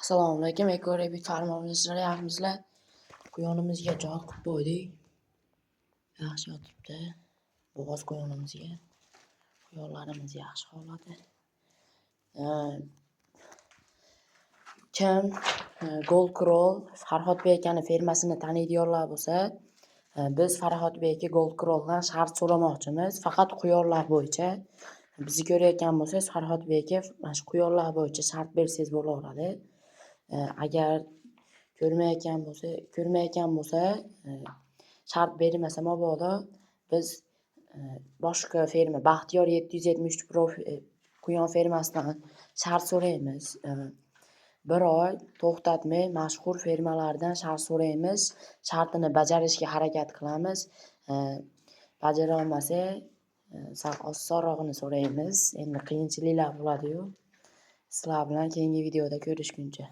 Assalomu alaykum. Ekorebik tarmog'imizni ishlayapmizlar. Quyonimizga joy qilib qo'ydik. Yaxshi yotibdi. Bo'g'oz quyonimizga. Quyonlarimiz yaxshi holatda. Kim Gold Crow Farhodbek akani fermasini taniydiganlar bo'lsa, biz Farhodbek aka Gold Crowdan shart so'ramoqchimiz. Faqat quyonlar bo'yicha. Bizni ko'rayotgan bo'lsangiz, Farhodbek aka mana shu quyonlar bo'yicha shart bersangiz bo'laveradi. Agar ko'rmayotgan bo'lsa, shart bermasa mabodo biz boshqa ferma Baxtiyor 773 Pro quyon fermasidan shart so'raymiz. Bir oy to'xtatmay mashhur fermalardan shart so'raymiz. Shartini bajarishga harakat qilamiz. Bajara olmasa, sal osonrog'ini so'raymiz. Endi qiyinchiliklar bo'ladi-yu. Sizlar bilan keyingi videoda ko'rishguncha